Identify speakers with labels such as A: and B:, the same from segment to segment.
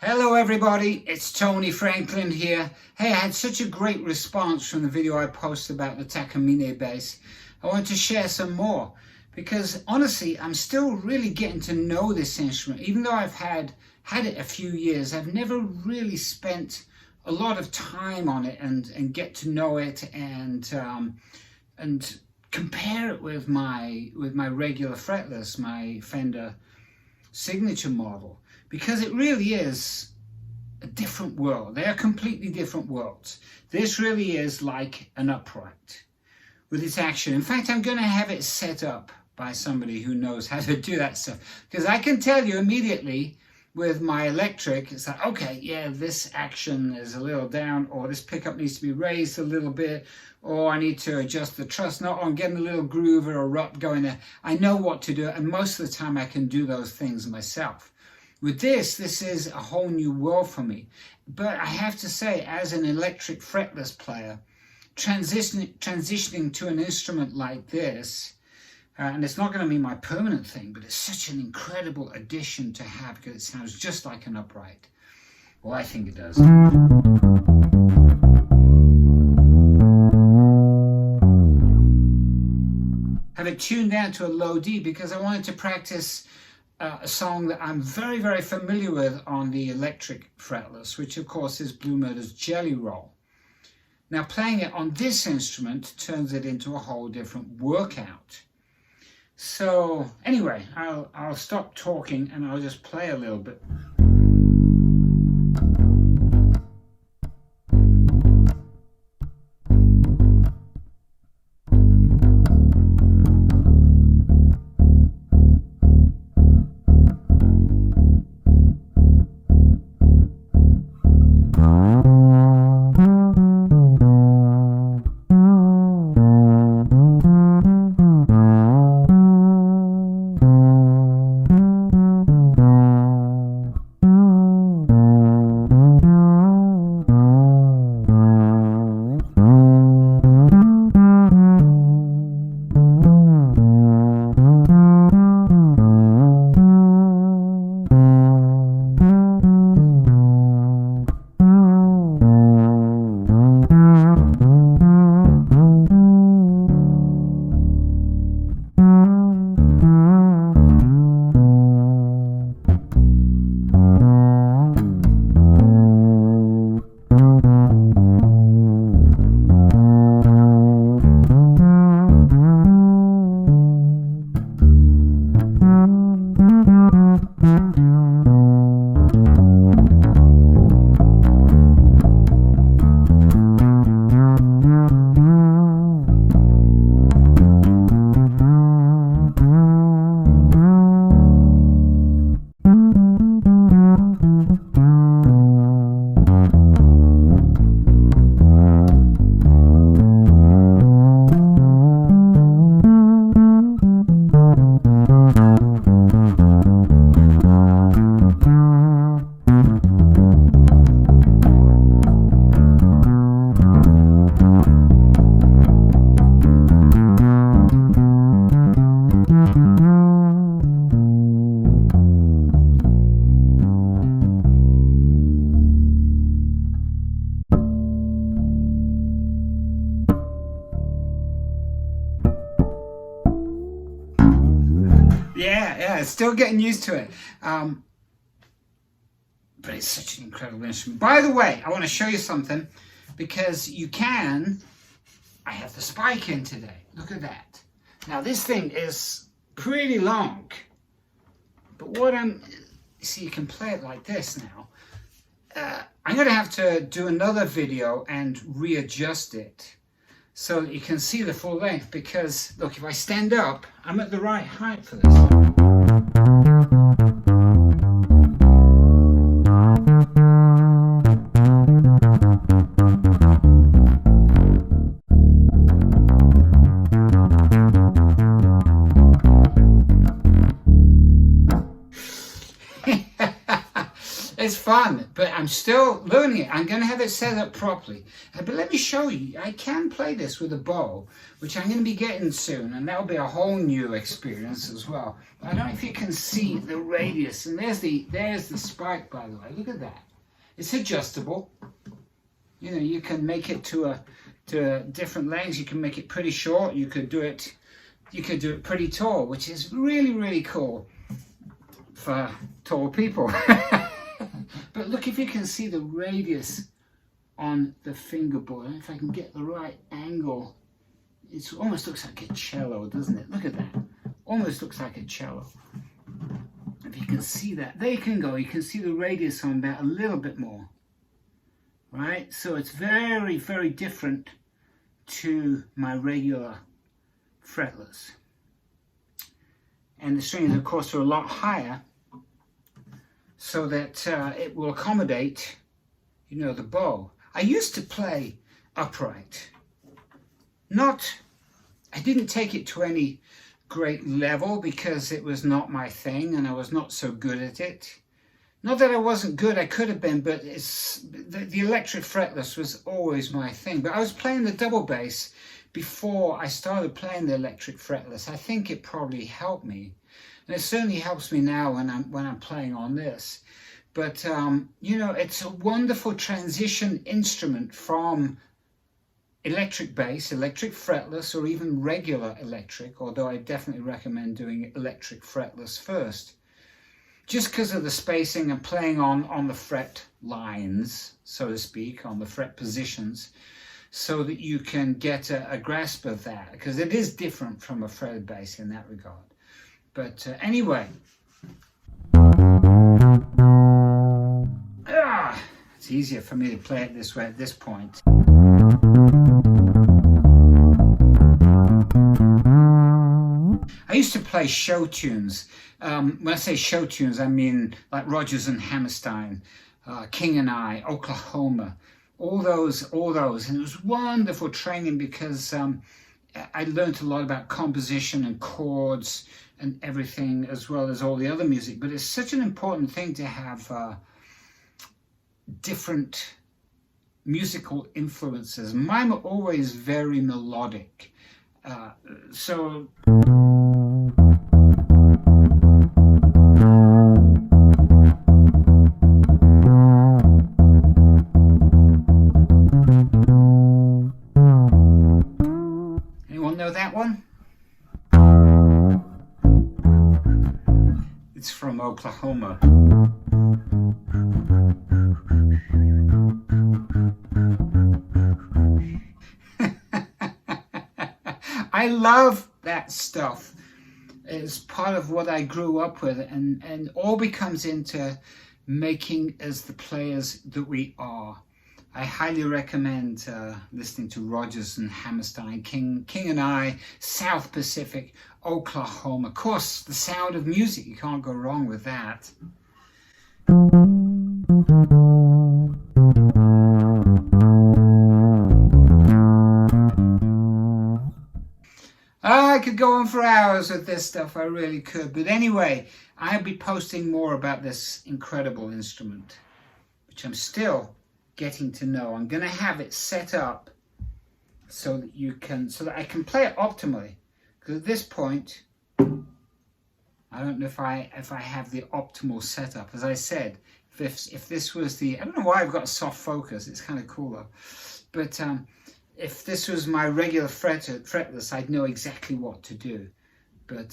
A: Hello everybody, it's Tony Franklin here. Hey, I had such a great response from the video I posted about the Takamine bass. I want to share some more because honestly, I'm still really getting to know this instrument. Even though I've had it a few years, I've never really spent a lot of time on it and get to know it and compare it with my regular fretless, my Fender signature model. Because it really is a different world. They are completely different worlds. This really is like an upright with its action. In fact, I'm going to have it set up by somebody who knows how to do that stuff. Because I can tell you immediately with my electric, it's like, okay, yeah, this action is a little down, or this pickup needs to be raised a little bit, or I need to adjust the truss knot, or I'm getting a little groove or a rut going there. I know what to do, and most of the time I can do those things myself. With this is a whole new world for me. But I have to say, as an electric fretless player, transitioning to an instrument like this, and it's not going to be my permanent thing, but it's such an incredible addition to have because it sounds just like an upright. Well, I think it does. Have it tuned down to a low D because I wanted to practice a song that I'm very, very familiar with on the electric fretless, which of course is Blue Murder's Jelly Roll. Now playing it on this instrument turns it into a whole different workout. So anyway, I'll stop talking and I'll just play a little bit. Yeah, still getting used to it. But it's such an incredible instrument. By the way, I want to show you something because I have the spike in today. Look at that. Now this thing is pretty long, but see, you can play it like this now. I'm going to have to do another video and readjust it so that you can see the full length because, look, if I stand up, I'm at the right height for this. It's fun, but I'm still learning it. I'm going to have it set up properly. But let me show you. I can play this with a bow, which I'm going to be getting soon, and that'll be a whole new experience as well. I don't know if you can see the radius, and there's the spike, by the way. Look at that. It's adjustable. You know, you can make it to different lengths. You can make it pretty short. You could do it pretty tall, which is really, really cool for tall people. But look, if you can see the radius on the fingerboard, if I can get the right angle, it almost looks like a cello, doesn't it? Look at that. Almost looks like a cello. If you can see that, there you can go. You can see the radius on that a little bit more. Right? So it's very, very different to my regular fretless. And the strings, of course, are a lot higher, so that it will accommodate, you know, the bow. I used to play upright. I didn't take it to any great level because it was not my thing and I was not so good at it. Not that I wasn't good, I could have been, but the electric fretless was always my thing. But I was playing the double bass before I started playing the electric fretless. I think it probably helped me. And it certainly helps me now when I'm playing on this. But, you know, it's a wonderful transition instrument from electric bass, electric fretless, or even regular electric, although I definitely recommend doing electric fretless first. Just because of the spacing and playing on the fret lines, so to speak, on the fret positions, so that you can get a grasp of that, because it is different from a fretted bass in that regard. But anyway, it's easier for me to play it this way at this point. I used to play show tunes. When I say show tunes, I mean like Rodgers and Hammerstein, King and I, Oklahoma, all those, and it was wonderful training because I learned a lot about composition and chords and everything, as well as all the other music. But it's such an important thing to have different musical influences. Mine were always very melodic. So anyone know that one? It's from Oklahoma. I love that stuff. It's part of what I grew up with, and all becomes into making us the players that we are. I highly recommend listening to Rodgers and Hammerstein, King and I, South Pacific, Oklahoma. Of course, the sound of music, you can't go wrong with that. I could go on for hours with this stuff, I really could. But anyway, I'll be posting more about this incredible instrument, which I'm still getting to know. I'm going to have it set up so that I can play it optimally. Because at this point, I don't know if I have the optimal setup. As I said, if this was the, I don't know why I've got a soft focus. It's kind of cooler, but if this was my regular fretless, I'd know exactly what to do. But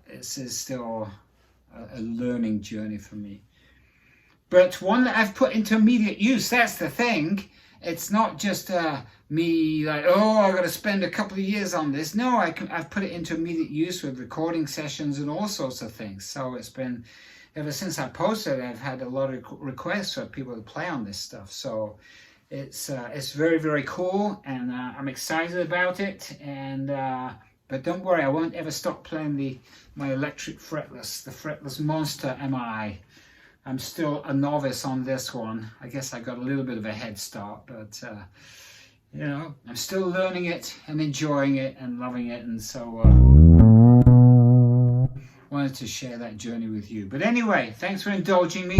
A: this is still a learning journey for me. But one that I've put into immediate use, that's the thing. It's not just me like, oh, I've got to spend a couple of years on this. No, I've put it into immediate use with recording sessions and all sorts of things. So it's been, ever since I posted, I've had a lot of requests for people to play on this stuff. So it's very, very cool, and I'm excited about it. And but don't worry, I won't ever stop playing my electric fretless, the fretless monster am I. I'm still a novice on this one. I guess I got a little bit of a head start, but you know, I'm still learning it and enjoying it and loving it, and so wanted to share that journey with you. But anyway, thanks for indulging me.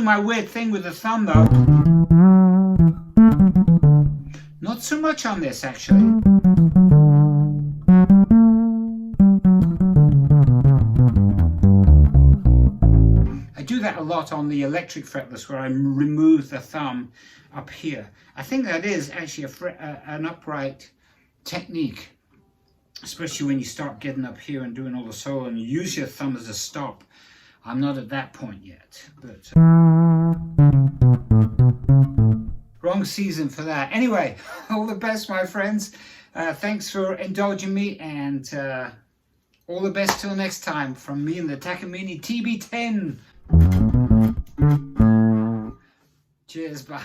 A: do my weird thing with the thumb though. Not so much on this actually. I do that a lot on the electric fretless where I remove the thumb up here. I think that is actually an upright technique, especially when you start getting up here and doing all the solo and you use your thumb as a stop. I'm not at that point yet, but wrong season for that. Anyway, all the best, my friends. Thanks for indulging me, and all the best till next time from me and the Takamine TB-10. Cheers, bye.